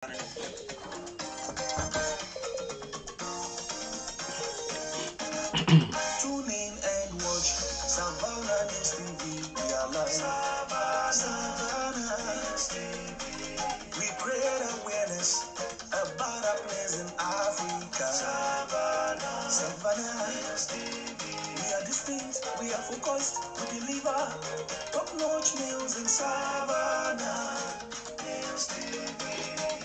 Tune in and watch Savannah News TV. We are live. Savannah News TV. We create awareness about our place in Africa. Savannah News TV. We are distinct, we are focused, we deliver top-notch news in Savannah News TV.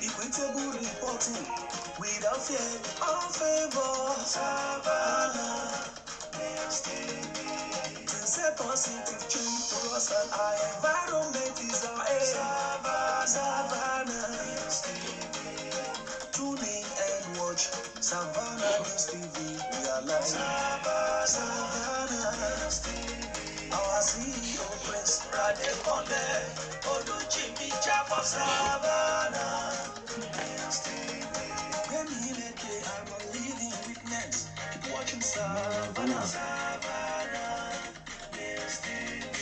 Equitable reporting without fear or favor. Savannah News TV. To set positive change to us and our environment is our aim. Savannah News TV. Tune in and watch Savannah News TV. We are live. Savannah News TV. Our CEO Prince Radekonde Oluchimbi Jaffa. Savannah News TV. I'm a living witness. Keep watching Savannah. Savannah News TV.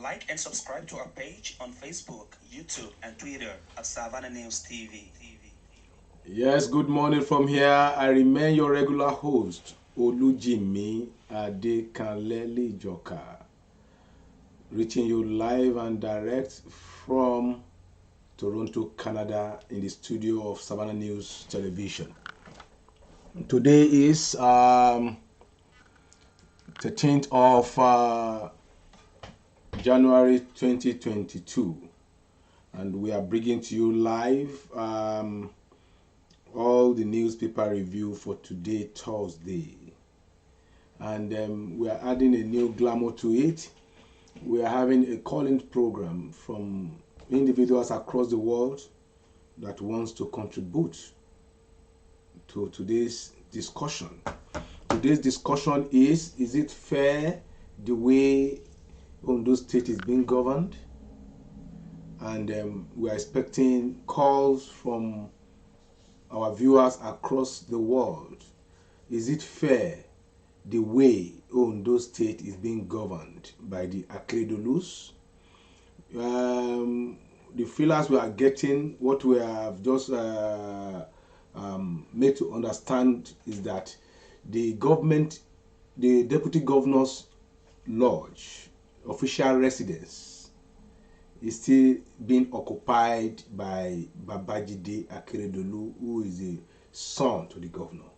Like and subscribe to our page on Facebook, YouTube, and Twitter at Savannah News TV. Yes, good morning from here. I remain your regular host, Olujimi Adekanlele Joka, reaching you live and direct from Toronto, Canada, in the studio of Savannah News Television. Today is 13th of January 2022, and we are bringing to you live all the newspaper review for today, Thursday. And we are adding a new glamour to it. We are having a call-in program from individuals across the world that wants to contribute to today's discussion. Today's discussion is it fair the way Ondo State is being governed? And we are expecting calls from our viewers across the world. Is it fair the way Ondo State is being governed by the Akeredolus? The feelers we are getting, what we have just made to understand is that the government, the Deputy Governor's Lodge, official residence, is still being occupied by Babajide Akeredolu, who is the son to the governor.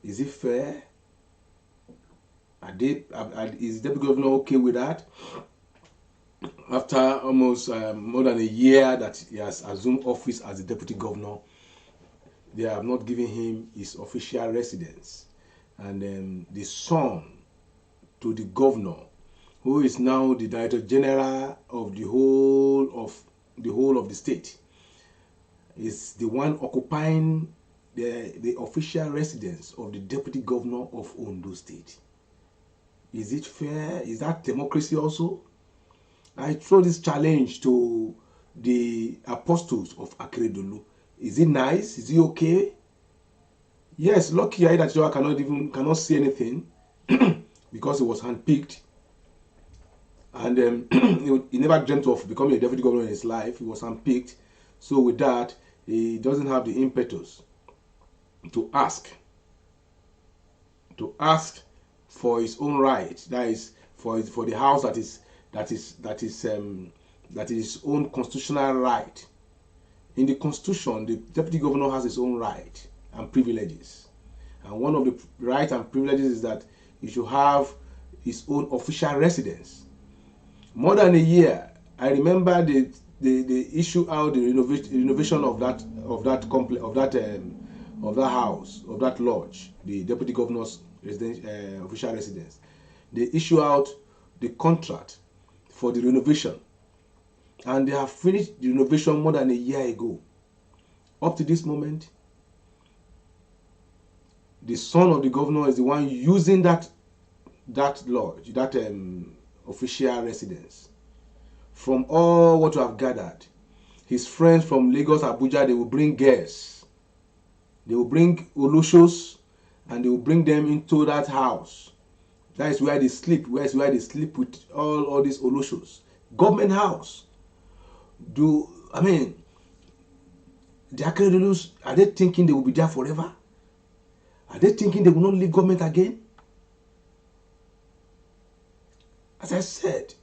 Is it fair? Is the Deputy Governor okay with that? After almost more than a year that he has assumed office as the Deputy Governor, they have not given him his official residence. And the son to the governor, who is now the Director General of the whole of the state, is the one occupying the official residence of the Deputy Governor of Ondo State. Is it fair? Is that democracy also? I throw this challenge to the apostles of Akeredolu. Is it nice? Is it okay? Yes, lucky that Joa cannot see anything because he was handpicked, and he never dreamt of becoming a deputy governor in his life. He was handpicked, so with that, he doesn't have the impetus to ask for his own right. That is for the house that is his own constitutional right. In the Constitution, the Deputy Governor has his own right and privileges. And one of the rights and privileges is that he should have his own official residence. More than a year, I remember the issue out the renovation of that house, of that lodge, the Deputy Governor's official residence. They issue out the contract for the renovation, and they have finished the renovation more than a year ago. Up to this moment, the son of the governor is the one using that lodge, that official residence. From all what you have gathered, his friends from Lagos, Abuja, they will bring guests. They will bring Olushos, and they will bring them into that house. That is where they sleep. Where they sleep with all these Olushos. Government house. I mean, the Akeredolus, are they thinking they will be there forever? Are they thinking they will not leave government again? As I said,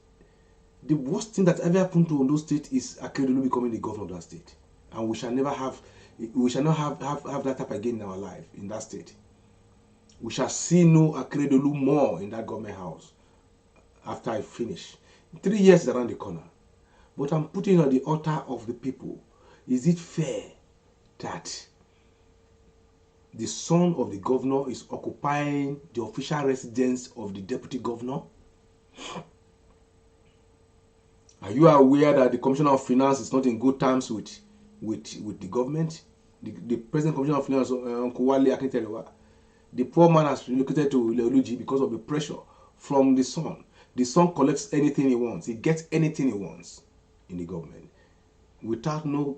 the worst thing that ever happened to Ondo State is Akeredolu becoming the governor of that state. And we shall never have, we shall not have that type again in our life, in that state. We shall see no Akeredolu more in that government house after I finish. 3 years is around the corner. But I'm putting on the altar of the people. Is it fair that the son of the governor is occupying the official residence of the deputy governor? Are you aware that the Commissioner of Finance is not in good terms with the government? The present Commissioner of Finance, Uncle Wale Akinterewa, the poor man has relocated to Ileoluji because of the pressure from the son. The son collects anything he wants. He gets anything he wants in the government without no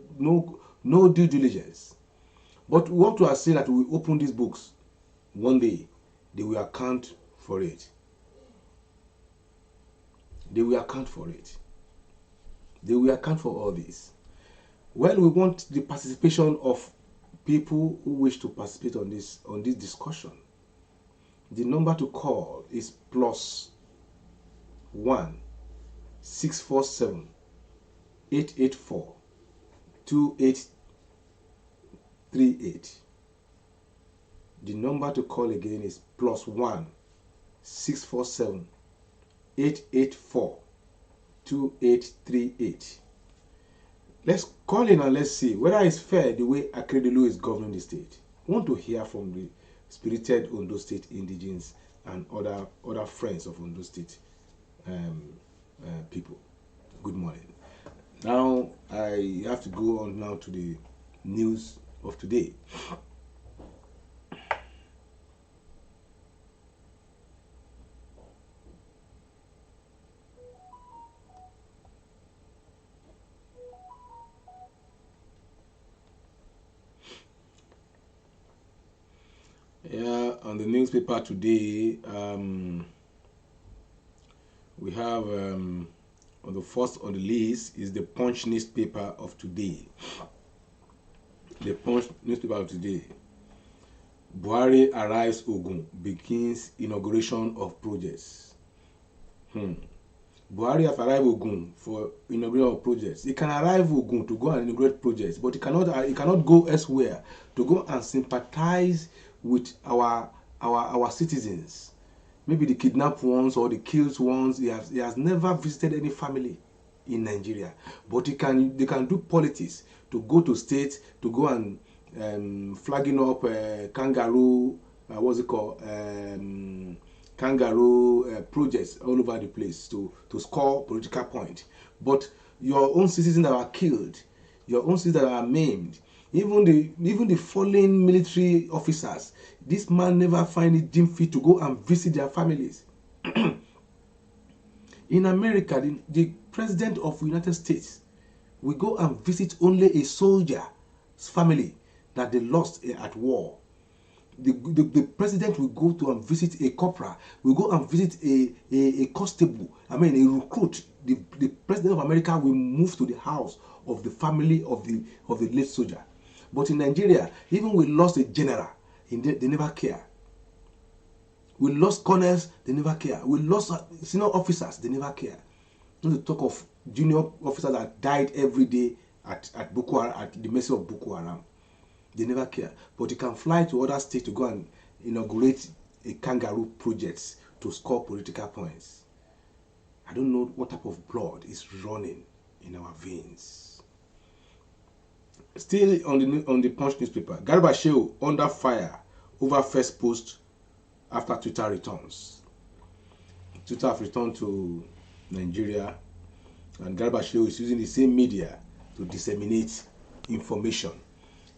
due diligence. But we want to say that we open these books one day, they will account for it. They will account for it. They will account for all this. Well, we want the participation of people who wish to participate on this discussion. The number to call is +1 647 884 2838. The number to call again is +1 647 884 2838. Let's call in and let's see whether it's fair the way Akeredolu is governing the state. We want to hear from the spirited Ondo State indigenes and other friends of Ondo State people. Good morning. Now I have to go on now to the news of today. Yeah, on the newspaper today, we have on the first on the list is the Punch newspaper of today. The Punch newspaper of today. Buhari arrives Ogun, begins inauguration of projects. Buhari has arrived Ogun for inauguration of projects. He can arrive Ogun to go and inaugurate projects, but he cannot go elsewhere to go and sympathize with our citizens. Maybe the kidnapped ones or the killed ones. He has never visited any family in Nigeria, but they can do politics to go to states to go and flagging up kangaroo kangaroo projects all over the place to score political point. But your own citizens that are killed, your own citizens that are maimed, even the fallen military officers, this man never find it deemed fit to go and visit their families. In America, the president of the United States will go and visit only a soldier's family that they lost at war. The president will go to and visit a corporal, will go and visit a constable, a recruit. The president of America will move to the house of the family of the late soldier. But in Nigeria, even we lost a general, they never care. We lost colonels, they never care. We lost senior officers, they never care. Not to talk of junior officers that died every day at the mercy of Boko Haram. They never care. But you can fly to other states to go and inaugurate a kangaroo projects to score political points. I don't know what type of blood is running in our veins. Still on the Punch newspaper, Garba Shehu under fire over first post after Twitter returns. Twitter have returned to Nigeria, and Garba Shehu is using the same media to disseminate information.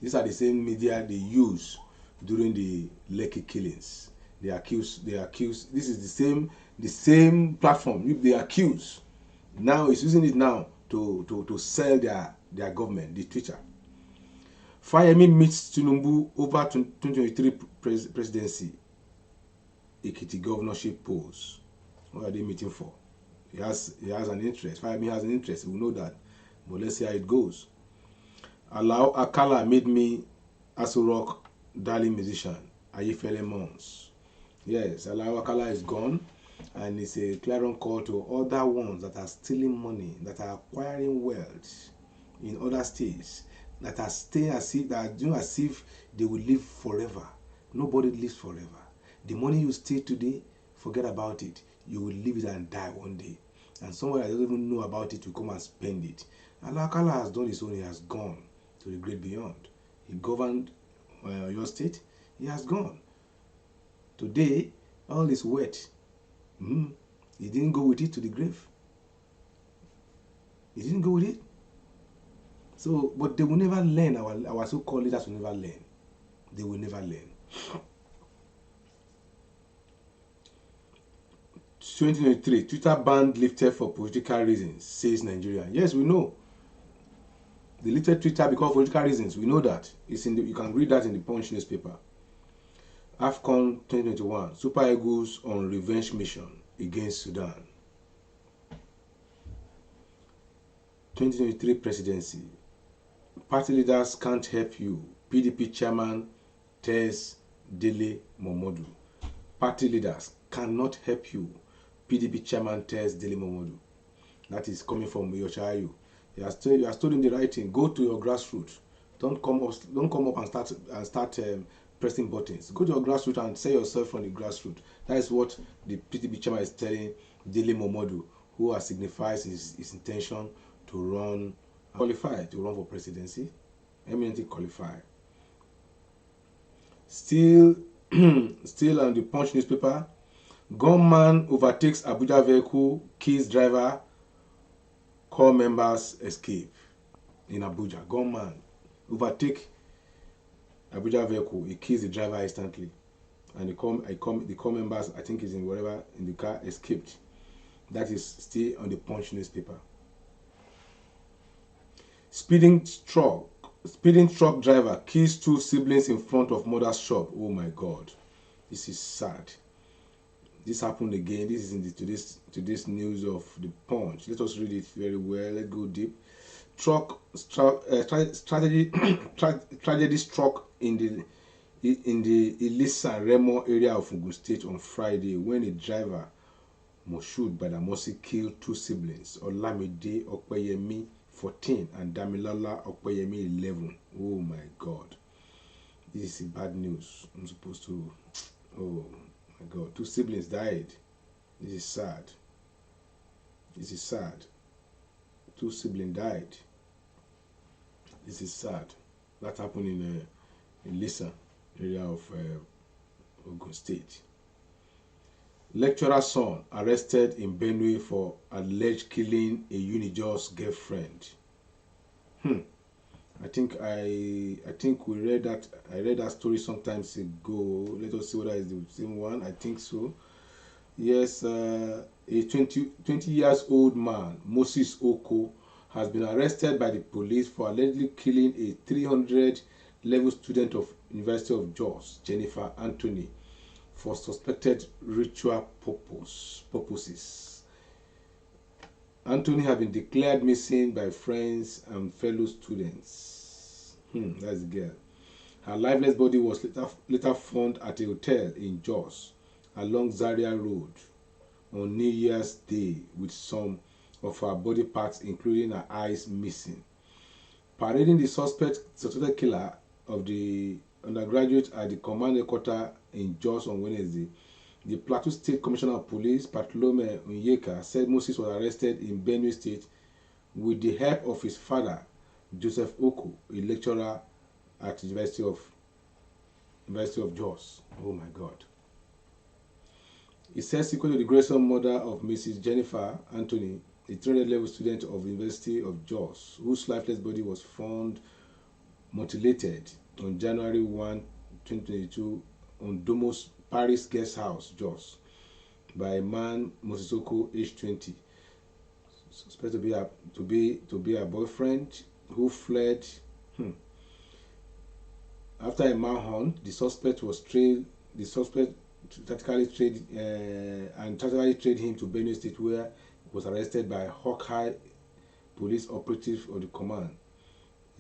These are the same media they use during the Lekki killings. They accuse. This is the same platform. They accuse. Now it's using it now to sell their government, the Twitter. Fayemi meets Tinubu over 2023 presidency. Ekiti governorship polls. What are they meeting for? He has an interest. Fayemi has an interest. We know that. But let's see how it goes. Alao Akala made me as a rock darling musician. Ayefele Mons. Yes, Alao Akala is gone, and it's a clarion call to other ones that are stealing money, that are acquiring wealth in other states, that are staying as if, that are doing as if they will live forever. Nobody lives forever. The money you steal today, forget about it. You will leave it and die one day. And someone that doesn't even know about it will come and spend it. Alao Akala has done his own. He has gone to the great beyond. He governed your state. He has gone. Today, all is wet. He didn't go with it to the grave. He didn't go with it. So, but they will never learn. Our so-called leaders will never learn. They will never learn. 2023, Twitter ban lifted for political reasons, says Nigeria. Yes, we know. They lifted Twitter because of political reasons. We know that. It's in the, you can read that in the Punch newspaper. AFCON 2021, Super Eagles on revenge mission against Sudan. 2023 presidency. Party leaders can't help you. PDP chairman tells Dele Momodu. Party leaders cannot help you. PDP chairman tells Dele Momodu. That is coming from Yochayu. You are told him the right thing. Go to your grassroots. Don't come up and start pressing buttons. Go to your grassroots and say yourself from the grassroots. That is what the PDP chairman is telling Dele Momodu, who has signified his intention to run, qualify to run for presidency, eminently qualified. Still on the Punch newspaper, gunman overtakes Abuja vehicle, kills driver, core members escape in Abuja. Gunman overtake Abuja vehicle, he kills the driver instantly, and the core members, I think is in whatever in the car, escaped. That is still on the Punch newspaper. Speeding truck driver kills two siblings in front of mother's shop. Oh my God, this is sad. This happened again. This is in today's news of the Punch. Let us read it very well. Let's go deep. Tragedy struck in the Ilisa Remo area of Ogun State on Friday when a driver, Moshood Badamosi, killed two siblings, Olamide Okpeyemi 14 and Damilola Okpeyemi 11. Oh my God, this is bad news. I'm supposed to. Oh my God, two siblings died. This is sad. This is sad. Two siblings died. This is sad. That happened in Lisa area of Ogun State. Lecturer son arrested in Benue for alleged killing a Unijos girlfriend. I think we read that. I read that story sometimes ago. Let us see whether it's the same one. I think so. Yes, a 20 years old man, Moses Oko, has been arrested by the police for allegedly killing a 300 level student of University of Jos, Jennifer Anthony, for suspected ritual purposes. Anthony had been declared missing by friends and fellow students. That's the girl. Her lifeless body was later found at a hotel in Jos along Zaria Road on New Year's Day with some of her body parts, including her eyes, missing. Parading the suspected killer of the undergraduate at the command headquarters in Jos on Wednesday, the Plateau State Commissioner of Police, Bartolome Onyeka, said Moses was arrested in Benue State with the help of his father, Joseph Oko, a lecturer at the University of Jos. Oh my God. He says equal to the gruesome murder of Mrs. Jennifer Anthony, a 300-level student of the University of Jos, whose lifeless body was found mutilated on January 1, 2022 on Domos Paris Guest House, Jos, by a man, Mosisoko, age 20, suspected to be a boyfriend, who fled. After a manhunt, the suspect tactically trained him to Benue State, where he was arrested by Hawkeye police operative of the command.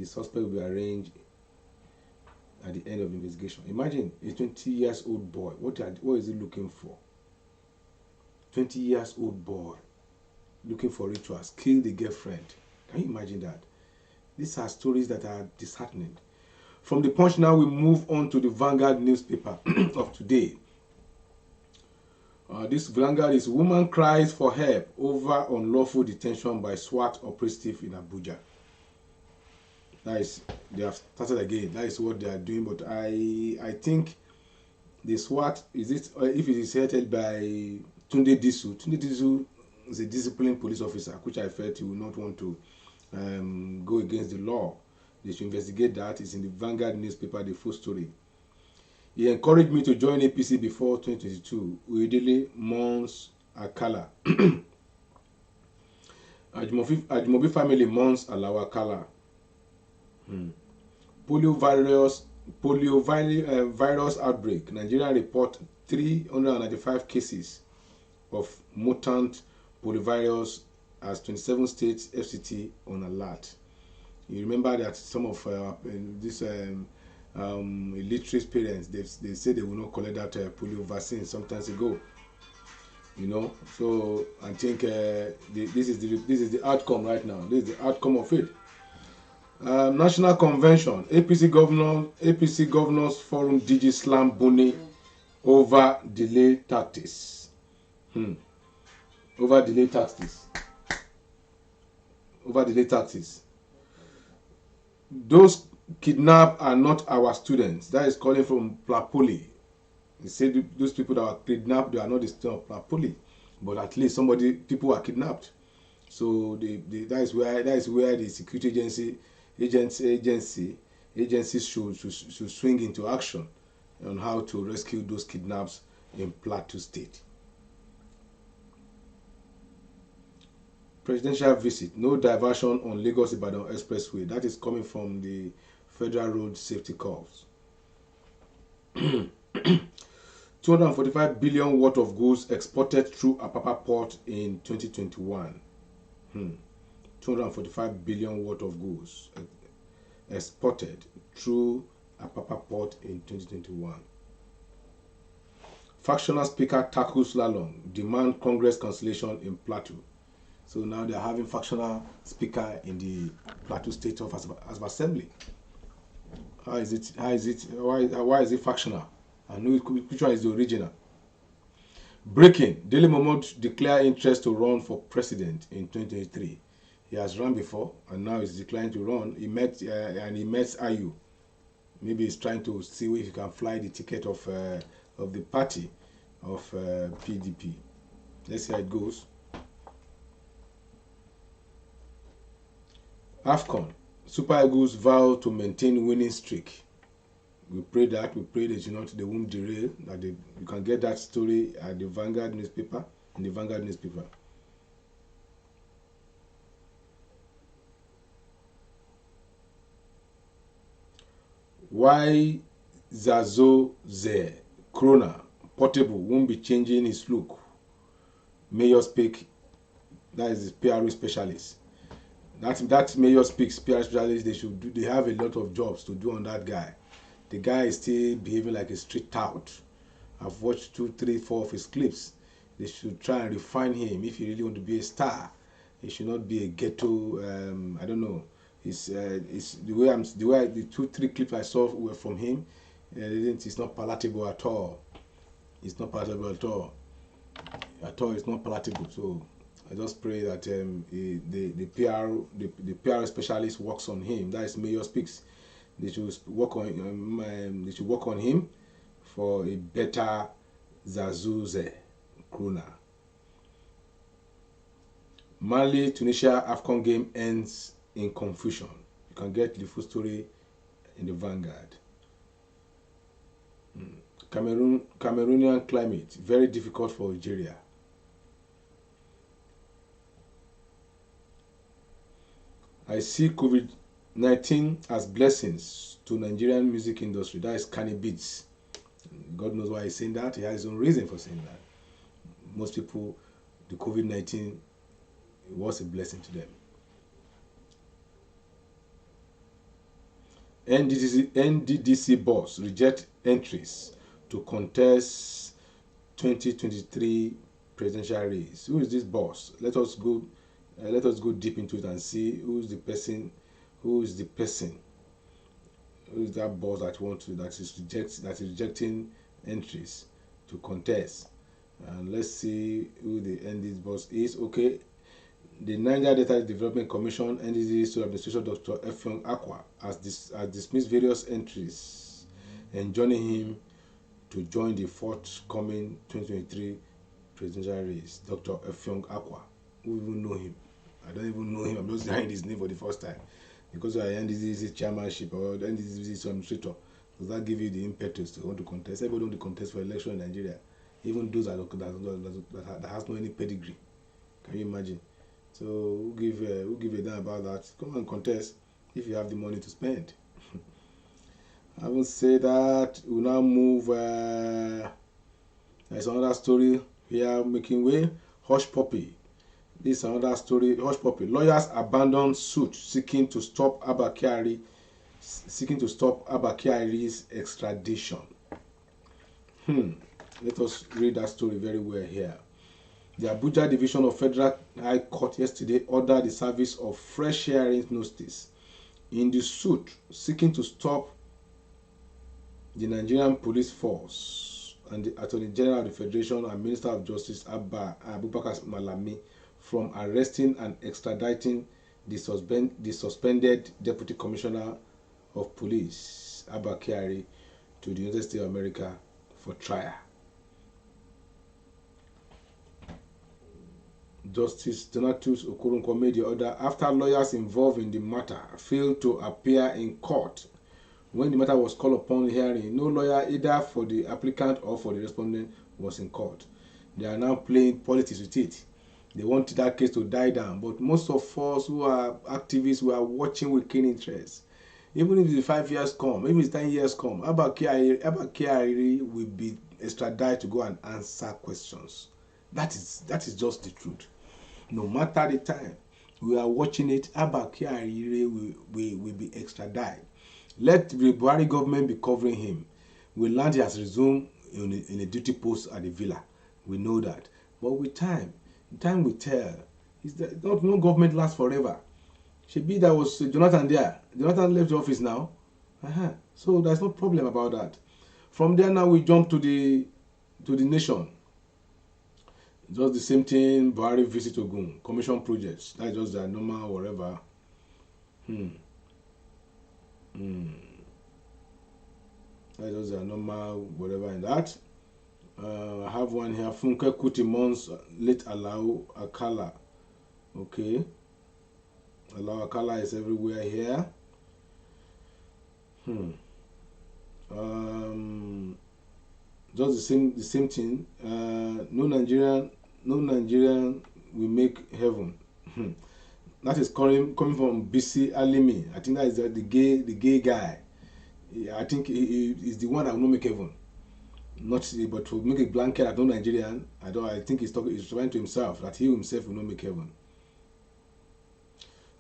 The suspect will be arraigned at the end of the investigation. Imagine a 20-year-old boy. What is he looking for? 20-year-old boy looking for rituals, kill the girlfriend. Can you imagine that? These are stories that are disheartening. From the Punch now, we move on to the Vanguard newspaper of today. This Vanguard is woman cries for help over unlawful detention by SWAT operative in Abuja. That is, they have started again. That is what they are doing. But I think the SWAT, if it is headed by Tunde Disu. Tunde Disu is a disciplined police officer, which I felt he would not want to go against the law. They should investigate that. It's in the Vanguard newspaper, the full story. He encouraged me to join APC before 2022. Uedele mourns Akala. Ajimobi family mourns Alawa Akala. Poliovirus outbreak. Nigeria report 395 cases of mutant poliovirus as 27 states FCT on alert. You remember that some of these illiterate parents, they said they will not collect that polio vaccine some times ago. You know, so I think this is the outcome right now. This is the outcome of it. National Convention, APC Governors Forum DG slam Buni over delay tactics. Over delay tactics. Those kidnapped are not our students. That is calling from Plapoli. They say those people that were kidnapped, they are not the students of Plapoli, but at least people were kidnapped. So that is where the security agencies should swing into action on how to rescue those kidnaps in Plateau State. Presidential visit, no diversion on Lagos-Ibadan Expressway. That is coming from the Federal Road Safety Corps. 245 billion worth of goods exported through Apapa Port in 2021. 245 billion worth of goods exported through Apapa Port in 2021. Factional speaker tackles slalom, demand Congress cancellation in Plateau. So now they are having factional speaker in the Plateau State of Assembly. Why is it factional? I know which one is the original. Breaking. Dele Momodu declared interest to run for president in 2023. He has run before and now he's declining to run. He met Ayu. Maybe he's trying to see if he can fly the ticket of the party of PDP. Let's see how it goes. AFCON. Super Eagles vow to maintain winning streak. We pray that they won't derail. That you can get that story at the Vanguard newspaper. In the Vanguard newspaper. Why Zazo Ze Krona Portable won't be changing his look? Mayor speak. That is the PRO specialist. That Mayor speaks PRO specialist. They have a lot of jobs to do on that guy. The guy is still behaving like a street tout. I've watched 2, 3, 4 of his clips. They should try and refine him if he really want to be a star. He should not be a ghetto. I don't know. It's the 2, 3 clips I saw were from him. It's not palatable at all. It's not palatable at all. It's not palatable. So I just pray that the PR specialist works on him. That is Mayor Speaks. They should work on him for a better Zazuze Krona. Mali Tunisia AFCON game ends in confusion. You can get the full story in the Vanguard. Cameroonian climate very difficult for Algeria. I see COVID-19 as blessings to Nigerian music industry. That is Kani Beats. God knows why he's saying that. He has his own reason for saying that. Most people, the COVID-19 was a blessing to them. NDDC boss reject entries to contest 2023 presidential race. Who is this boss? Let us go deep into it and see who is the person. Who is that boss that is rejecting entries to contest? And let's see who the NDDC boss is. Okay, the Niger Delta Development Commission NDDC State Administration Dr. Effiong Akwa has dismissed various entries enjoining him to join the forthcoming 2023 presidential race. Dr. Effiong Akwa, who even know him? I don't even know him. I'm just hearing his name for the first time. Because you are NDDC chairmanship or NDDC administrator, does that give you the impetus to want to contest? Everybody want to contest for election in Nigeria, even those that has no any pedigree. Can you imagine? So who give a damn about that? Come and contest if you have the money to spend. I will say that we now move. There's another story here making way. Hush puppy. This is another story. Hush puppy. Lawyers abandon suit seeking to stop Abba Kyari's extradition. Let us read that story very well here. The Abuja Division of Federal High Court yesterday ordered the service of fresh hearing notice in the suit seeking to stop the Nigerian Police Force and the Attorney General of the Federation and Minister of Justice Abubakar Malami from arresting and extraditing the suspended Deputy Commissioner of Police Abba Kyari to the United States of America for trial. Justice Donatus Okoronko made the order after lawyers involved in the matter failed to appear in court. When the matter was called upon hearing, no lawyer either for the applicant or for the respondent was in court. They are now playing politics with it. They want that case to die down, but most of us who are activists, who are watching with keen interest, even if the 5 years come, even if it's 10 years come, Abba Kyari will be extradited to go and answer questions. That is just the truth. No matter the time, we are watching it. Abba Kyari will be extradited. Let the Buhari government be covering him. We learned he has resumed in a duty post at the villa. We know that. But with time will tell. No government lasts forever. Should there was Jonathan there. Jonathan left the office now. So there's no problem about that. From there now we jump to the nation. Just the same thing. Buhari visit Ogun. Commission projects. That's just their normal whatever. That's just their normal whatever in that. I have one here. Funke Kuti mourns late Alao Akala. Okay. Alao Akala is everywhere here. Just the same thing. No Nigerian will make heaven. That is coming from BC Alimi. I think that is the gay guy. I think he is the one that will not make heaven. Not, but to make a blanket at no Nigerian, I think he's trying to himself that he himself will not make heaven.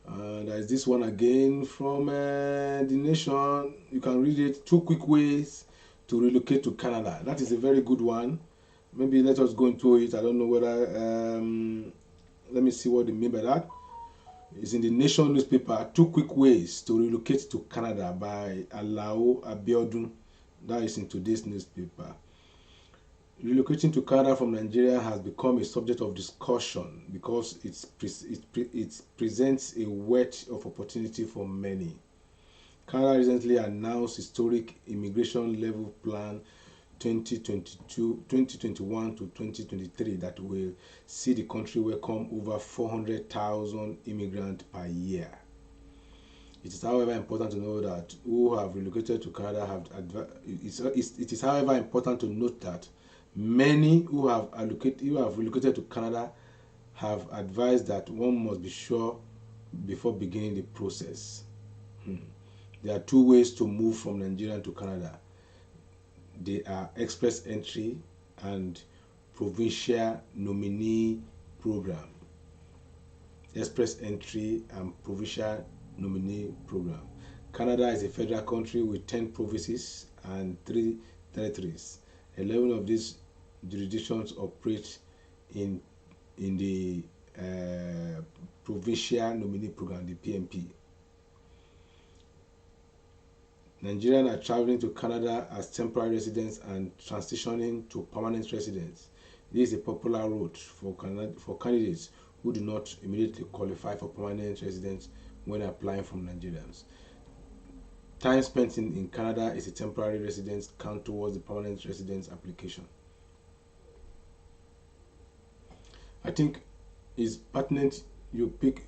There is this one again from the nation. You can read it. 2 quick ways to relocate to Canada. That is a very good one. Maybe let us go into it. I don't know whether. Let me see what they mean by that. It's in the Nation newspaper. 2 quick ways to relocate to Canada by Alao Abiodun. That is in today's newspaper. Relocating to Canada from Nigeria has become a subject of discussion because it presents a wealth of opportunity for many. Canada recently announced historic immigration level plan 2021 to 2023 that will see the country welcome over 400,000 immigrants per year. It is, however, important to know that who have relocated to Canada it is, however, important to note that many who have relocated to Canada have advised that one must be sure before beginning the process. There are 2 ways to move from Nigeria to Canada. They are express entry and provincial nominee program. Express entry and provincial nominee program. Canada is a federal country with 10 provinces and 3 territories. 11 of these jurisdictions operate in the Provincial Nominee Program, the PNP. Nigerians are traveling to Canada as temporary residents and transitioning to permanent residents. This is a popular route for candidates who do not immediately qualify for permanent residence when applying from Nigerians. Time spent in Canada as a temporary residence count towards the permanent residence application. I think it's pertinent you pick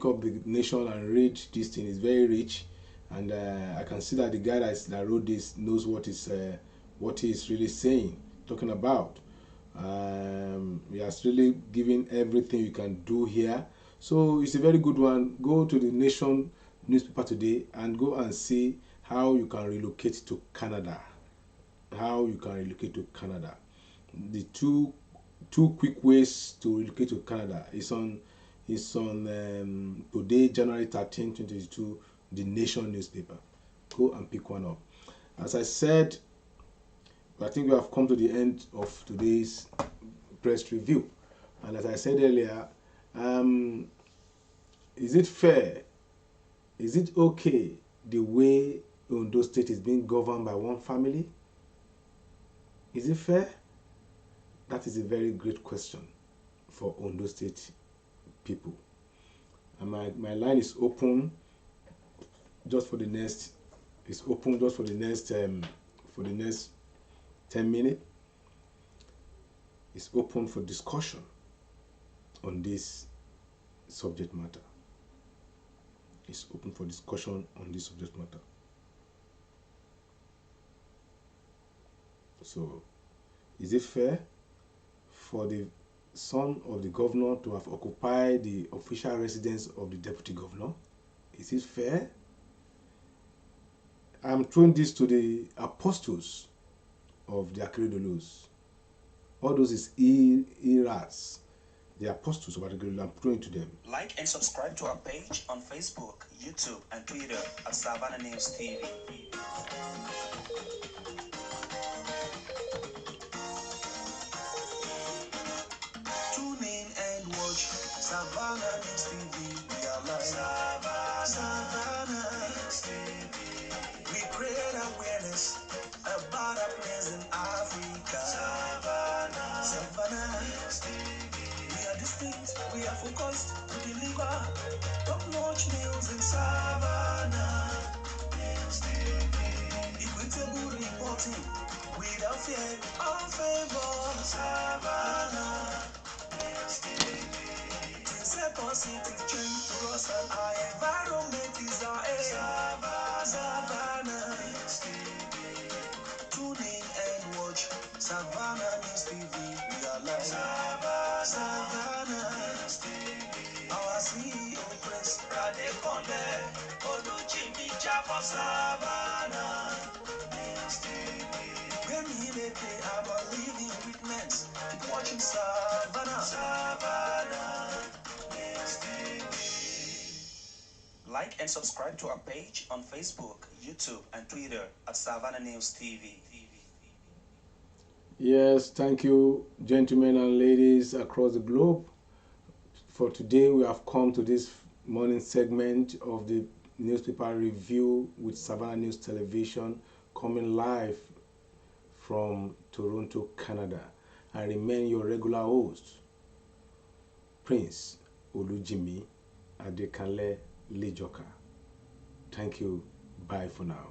up the Nation and read this thing. It's very rich, and I can see that the guy that wrote this knows what he's really saying, talking about. He has really given everything you can do here, so it's a very good one. Go to the Nation newspaper today and go and see how you can relocate to Canada. The two quick ways to relocate to Canada is on today, January 13, 2022, the Nation newspaper. Go and pick one up. As I said, I think we have come to the end of today's press review, and as I said earlier, is it fair? Is it okay the way Ondo State is being governed by one family? Is it fair? That is a very great question for Ondo State people. And my line is open just for the next. It's open just for the next 10 minutes. It's open for discussion on this subject matter. It's open for discussion on this subject matter. So, is it fair for the son of the governor to have occupied the official residence of the deputy governor? Is it fair? I'm throwing this to the apostles of the Akeredolus. All those is eras. The apostles of Akeredolu, I'm throwing to them. Like and subscribe to our page on Facebook, YouTube, and Twitter at Savannah News TV. Tune in and watch Savannah News TV. We are live. Savannah News TV. We create awareness about our place in Africa. Savannah News TV. We are distinct, we are focused, we deliver top-notch news in Savannah News TV. Equitable reporting without fear or favor. Savannah News TV. To set positive change for us and our environment is our aim. Savannah News TV. Tune in and watch Savannah News TV. We are live. Savannah News TV. Our CEO Prince Radekonde Olujimi Jaffa. Savannah News TV. When he may play about living witness, keep watching Savannah. Savannah News TV. Like and subscribe to our page on Facebook, YouTube, and Twitter at Savannah News TV. Yes, thank you, gentlemen and ladies across the globe. For today, we have come to this morning segment of the newspaper review with Savannah News Television, coming live from Toronto, Canada. I remain your regular host, Prince Olujimi Adekanle Lejoka. Thank you. Bye for now.